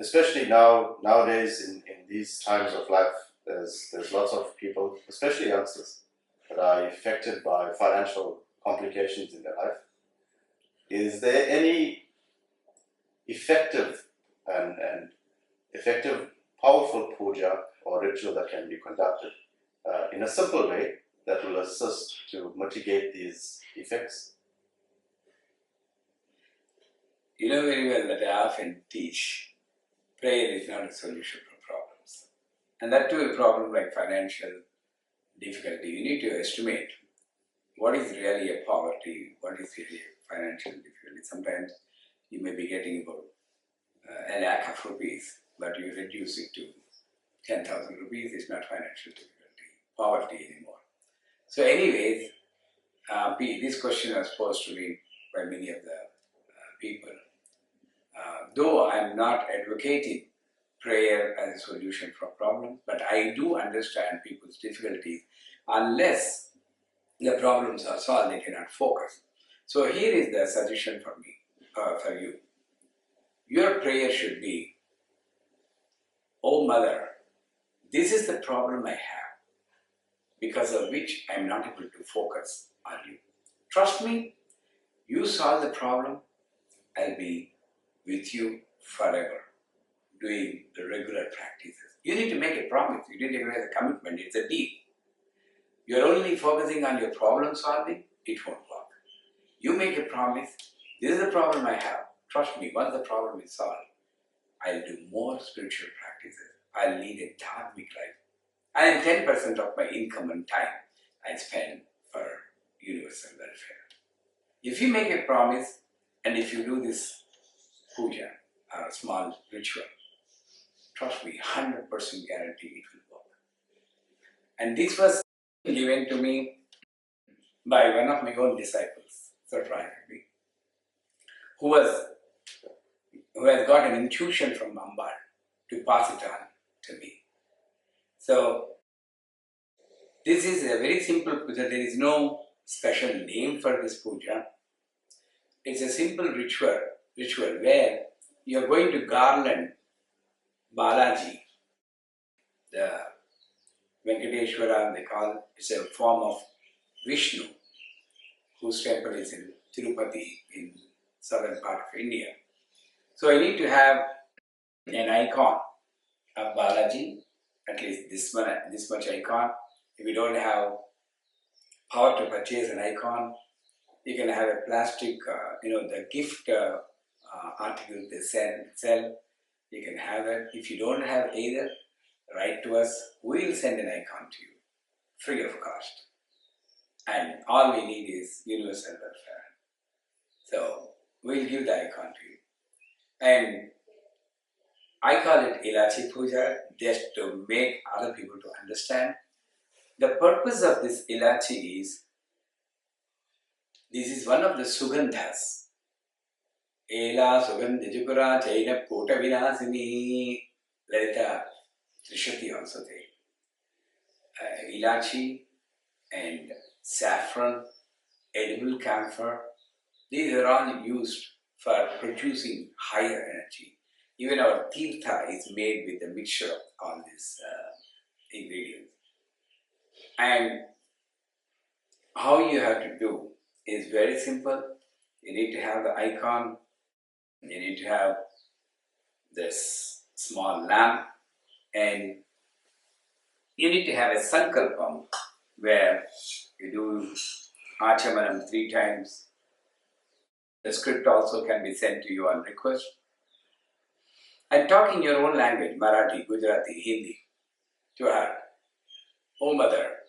especially nowadays in these times of life, there's lots of people, especially youngsters, that are affected by financial complications in their life. Is there any effective and effective, powerful puja or ritual that can be conducted in a simple way that will assist to mitigate these effects? You know very well that I often teach prayer is not a solution for problems. And that too, a problem like financial difficulty, you need to estimate what is really a poverty, what is really a financial difficulty. Sometimes you may be getting about a lakh of rupees, but you reduce it to 10,000 rupees, it's not financial difficulty, poverty anymore. So anyways, this question was posed to me by many of the people. Though I'm not advocating prayer as a solution for problems, but I do understand people's difficulties. Unless the problems are solved, they cannot focus. So here is the suggestion for me, for you. Your prayer should be, "Oh Mother, this is the problem I have, because of which I am not able to focus on you. Trust me, you solve the problem, I'll be with you forever, doing the regular practices." You need to make a promise. You need to make a commitment. It's a deal. You're only focusing on your problem solving, it won't work. You make a promise, "This is the problem I have. Trust me, once the problem is solved, I'll do more spiritual practices. I'll lead a dharmic life. And 10% of my income and time I spend for universal welfare." If you make a promise, and if you do this puja or a small ritual, trust me, 100% guarantee it will work. And this was given to me by one of my own disciples, surprisingly, who has got an intuition from Ambal to pass it on to me. So this is a very simple puja. There is no special name for this puja. It's a simple ritual where you are going to garland Balaji, the Venkateshwara, they call it's a form of Vishnu, whose temple is in Tirupati in southern part of India. So I need to have an icon of Balaji, at least this much icon. If you don't have power to purchase an icon, you can have a plastic, the gift article they sell. You can have it. If you don't have either, write to us. We'll send an icon to you, free of cost. And all we need is universal welfare. So we'll give the icon to you. And I call it Ilachi Puja, just to make other people to understand. The purpose of this Ilachi is, this is one of the Sugandhas. Ela Sugandhijukura Jaina Kota Vinasini, Lalita Trishati also there. Ilachi and saffron, edible camphor, these are all used for producing higher energy. Even our tirtha is made with a mixture of all these ingredients. And how you have to do is very simple. You need to have the icon, you need to have this small lamp, and you need to have a sankalpam where you do achamanam 3 times. The script also can be sent to you on request. And talk in your own language, Marathi, Gujarati, Hindi, to her. "Oh Mother,"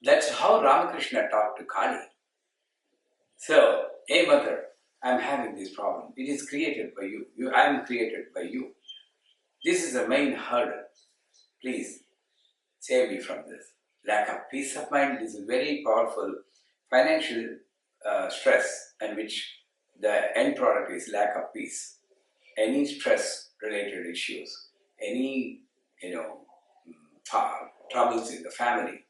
that's how Ramakrishna talked to Kali. So, "Hey Mother, I'm having this problem. It is created by you. I am created by you. This is the main hurdle. Please save me from this. Lack of peace of mind is a very powerful financial stress, and which the end product is lack of peace. Any stress-related issues, any troubles in the family,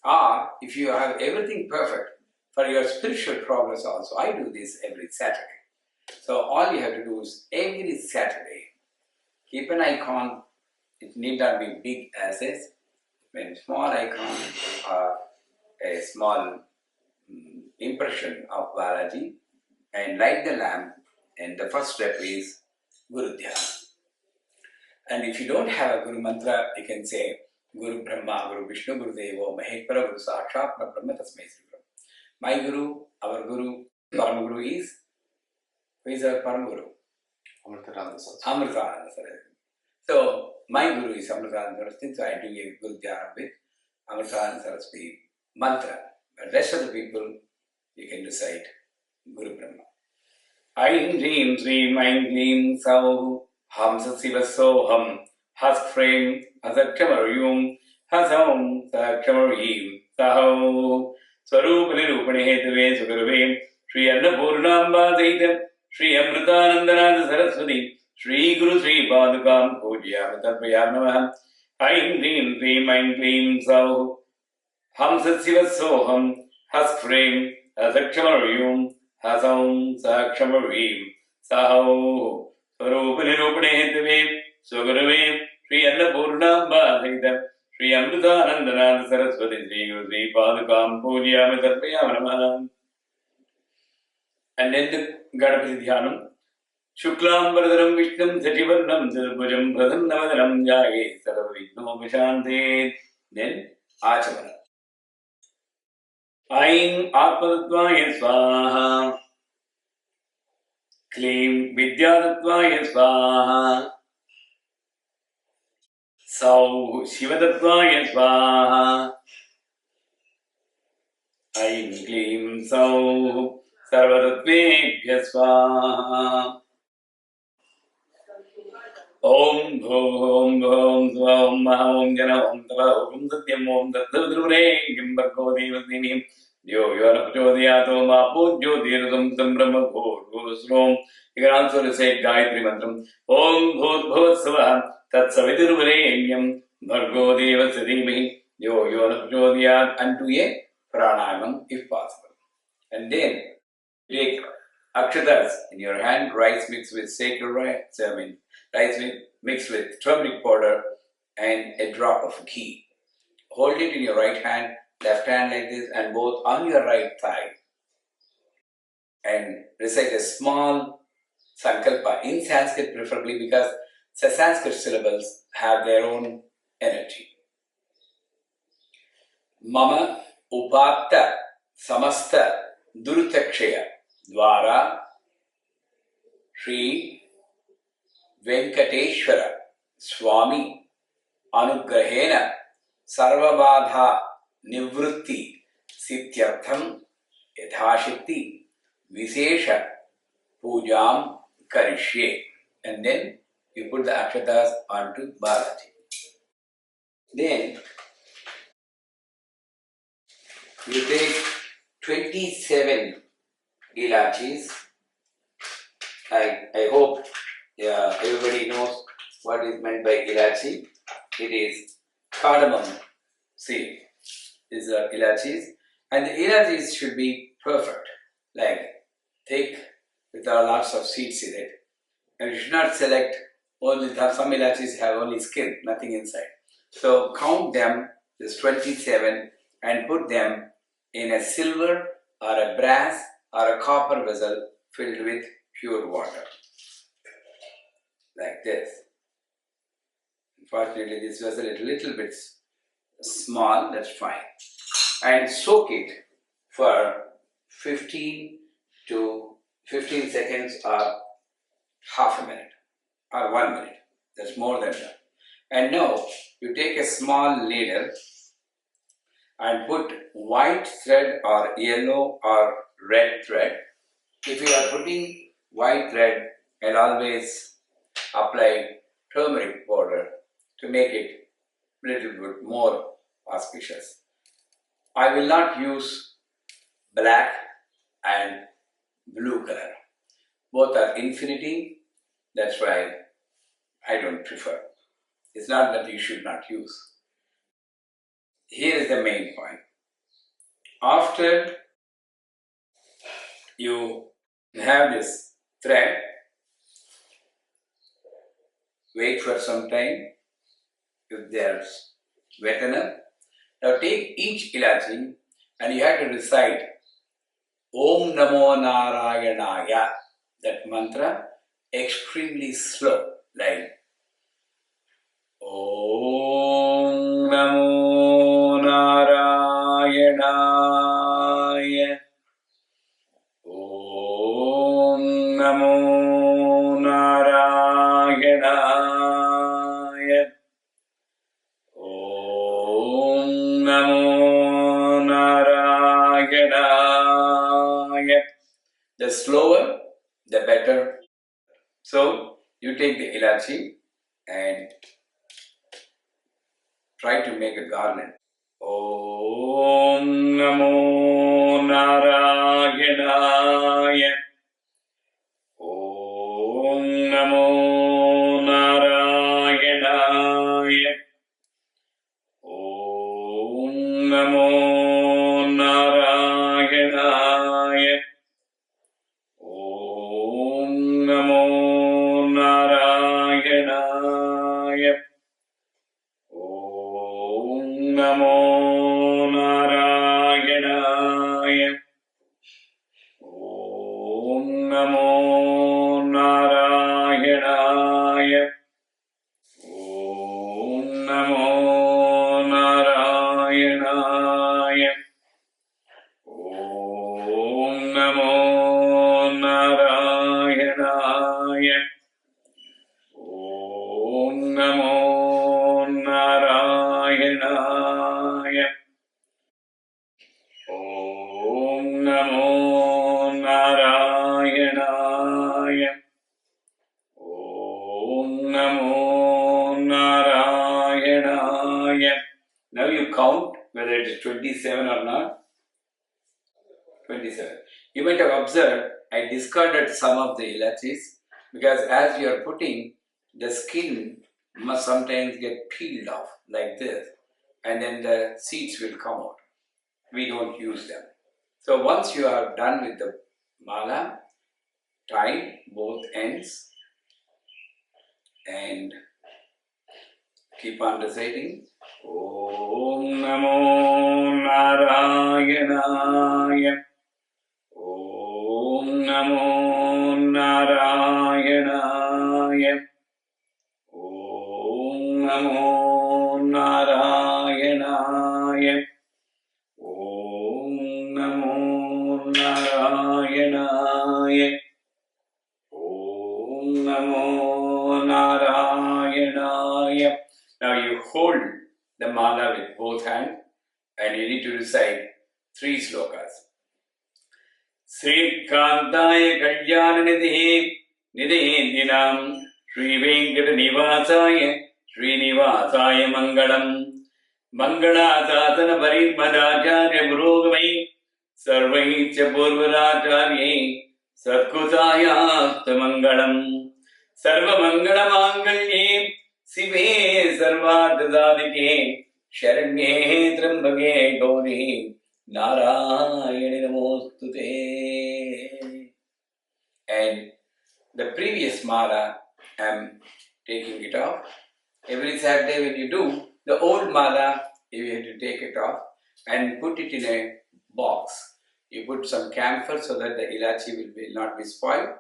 or if you have everything perfect for your spiritual progress also. I do this every Saturday. So all you have to do is every Saturday Keep an icon. It need not be big as is. When small icon or a small impression of Balaji and light the lamp, and the first step is Guru Dhyana. And if you don't have a Guru mantra, you can say Guru Brahma, Guru Vishnu, Guru Devo, Maheshwara, Guru Sakshat, Brahma Tasmai Sri Guru. My Guru, our Guru, Param Guru is, who is our Param Guru? Amritananda Saraswati. Amritananda Saraswati. So, my Guru is Amritananda Saraswati, so I do a Guru Dhyana with Amritananda Saraswati mantra. But rest of the people, you can recite Guru Brahma. Aim Dream Dream Aim Dream Sau Hamsa Siva Soham Husk Frame Asakshamaryum Hasam Sakshamaryim Saho Swarupani Rupani Hetave Sukarave Sri Annapurnamba Zaidam Sri Amritanandananda Saraswati Sri Guru Sri Padukam Pujya Matate Namaha Aim Dream Dream Aim Dream Sau Hamsa Siva Soham Husk Frame Asakshamaryum Hasam Sakshamaryim Saho Swarupani Rupani Hetave Sukarave Sri Annapurnamba Zaidam Sri Amritanandananda Saraswati Sri Guru Sri Padukam Pujya Matate Namaha. And then the Ganapati Dhyanam. Shuklam Vardhanam Vishnum Sachivarnam Sirbhujam Pradannavadanam Jage Sarvavigno Vishante. Then Achamana. Aim Atmadatvaya Swaha. Klim Vidyadatvaya Swaha. Sau Shivadatvaya Swaha. Aim Klim Sau Sarvadatvebhya Swaha. Om Bhom Bhom Svam Maham Jana Om Tava Om Satyam Om Tattavadruvare Gimbarko Devasini Yo Yona Prachodhyato Ma Pujyo Dhiradam Sambrahma Bhurgosrom. You can also recite Gayatri Mantram Om Bhut Bhuvatsavaha Tat Saviturvarenyam Bhargo Devasya Dhimahi Yo Yona Prachodhyat, and do a pranayamam if possible. And then take akshatas in your hand, rice mixed with sacred rice, rice mixed with turmeric powder and a drop of ghee. Hold it in your right hand, left hand like this, and both on your right thigh. And recite a small sankalpa in Sanskrit, preferably, because the Sanskrit syllables have their own energy. Mama upapta samasta durutakshaya dvara Sri Venkateshwara Swami Anugrahena Sarvabadha Nivrutti Sityartham Yadhashakti Visesha Pujam Karishye. And then you put the akshatas onto Balaji. Then you take 27 ilachis. I hope everybody knows what is meant by ilachi. It is cardamom seed. These are ilachis. And the ilachis should be perfect, like thick, with lots of seeds in it. And you should not select only, some ilachis have only skin, nothing inside. So count them, this 27, and put them in a silver or a brass or a copper vessel filled with pure water. Like this. Unfortunately, this vessel is a little bit small, that's fine. And soak it for 15 seconds or half a minute or 1 minute. That's more than that. And now you take a small needle and put white thread or yellow or red thread. If you are putting white thread, I'll always apply turmeric powder to make it a little bit more auspicious. I will not use black and blue color. Both are infinity, that's why I don't prefer. It's not that you should not use. Here is the main point. After you have this thread, wait for some time if they are wet enough. Now take each ilachi and you have to recite Om Namo Narayanaya, that mantra, extremely slow, like Om Namo Narayanaya, Om Namo Narayanaya, Om Namo Narayanaya. The slower, the better. So you take the ilachi and try to make a garland. Om Namo Narayanaya. Om Namo Narayanaya. Om Namo Narayanaya. Om Namo Narayanaya. Om Namo Narayanaya. Om Namo Narayanaya. Om Namo Narayanaya. Om Namo Narayanaya. Om Namo Narayanaya. Om Namo Narayanaya. Om Namo Narayanaya. Now you count whether it is 27 or not. 27. You might have observed I discarded some of the ilachis because as you are putting, the skin must sometimes get peeled off like this and then the seeds will come out. We don't use them. So once you are done with the mala, tie both ends and keep on reciting Om Namo Narayanaya. Om Namo Narayanaya. Om Namo Narayanaya. Om Namo Narayanaya. Om Namo Narayanaya. Now you hold the mala with both hands and you need to recite 3 slokas. Sri Kantaya Kalyananidhi Nidhinam Sri Venkata Nivasaya Sri Nivasaya Mangalam Mangalasasana Parimadacarya Purogamai Sarvaicha Purvaracharye Satkutaya Mangalam Sarva Mangala Mangalye Sive Sarvadadadike Sharanye Trambage Gauri Narayani Namostute. And the previous mala, I am taking it off. Every Saturday when you do, the old mala, you have to take it off and put it in a box. You put some camphor so that the ilachi will not be spoiled.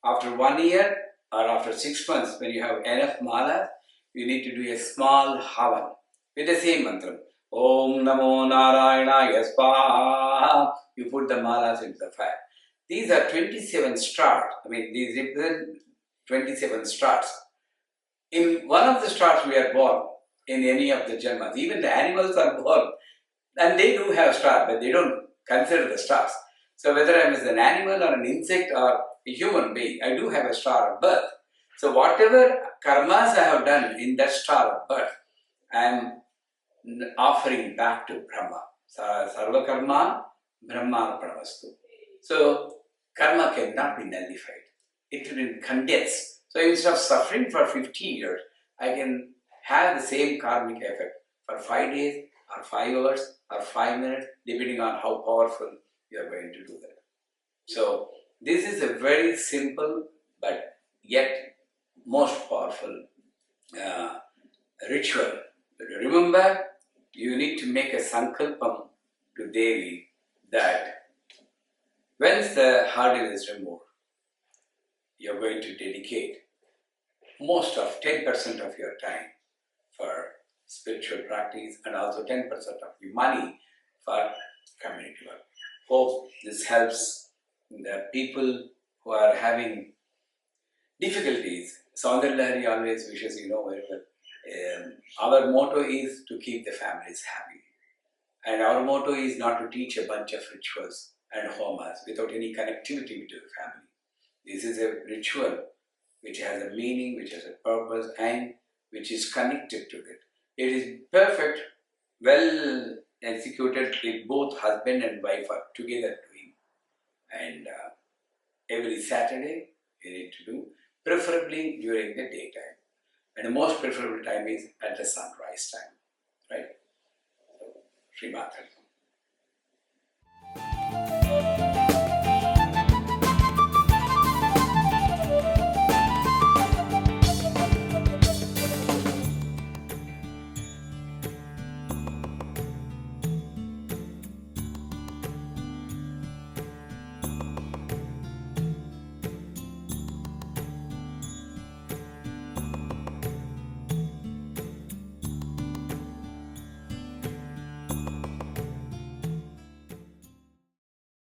After 1 year or after 6 months, when you have enough mala, you need to do a small havan with the same mantra. Om Namo Narayanaya Swaha. You put the malas into the fire. These are 27 stars. These represent 27 stars. In one of the stars we are born, in any of the janmas. Even the animals are born and they do have stars, but they don't consider the stars. So whether I am an animal or an insect or a human being, I do have a star of birth. So whatever karmas I have done in that star of birth, I am offering back to Brahma. Sarva karma Brahma Arpanamastu. So karma cannot be nullified. It will condense. So instead of suffering for 50 years, I can have the same karmic effect for 5 days or 5 hours or 5 minutes, depending on how powerful you are going to do that. So this is a very simple but yet most powerful ritual. Remember, you need to make a sankalpam to Devi that once the harden is removed, you're going to dedicate most of 10% of your time for spiritual practice and also 10% of the money for community work. Hope this helps the people who are having difficulties. Saundar Lahari always wishes, you know very well, our motto is to keep the families happy. And our motto is not to teach a bunch of rituals and homas without any connectivity with the family. This is a ritual which has a meaning, which has a purpose, and which is connected to it. It is perfect, well executed if both husband and wife are together doing. And every Saturday you need to do, preferably during the daytime. And the most preferable time is at the sunrise time, right? So, Sri Maatre Namaha.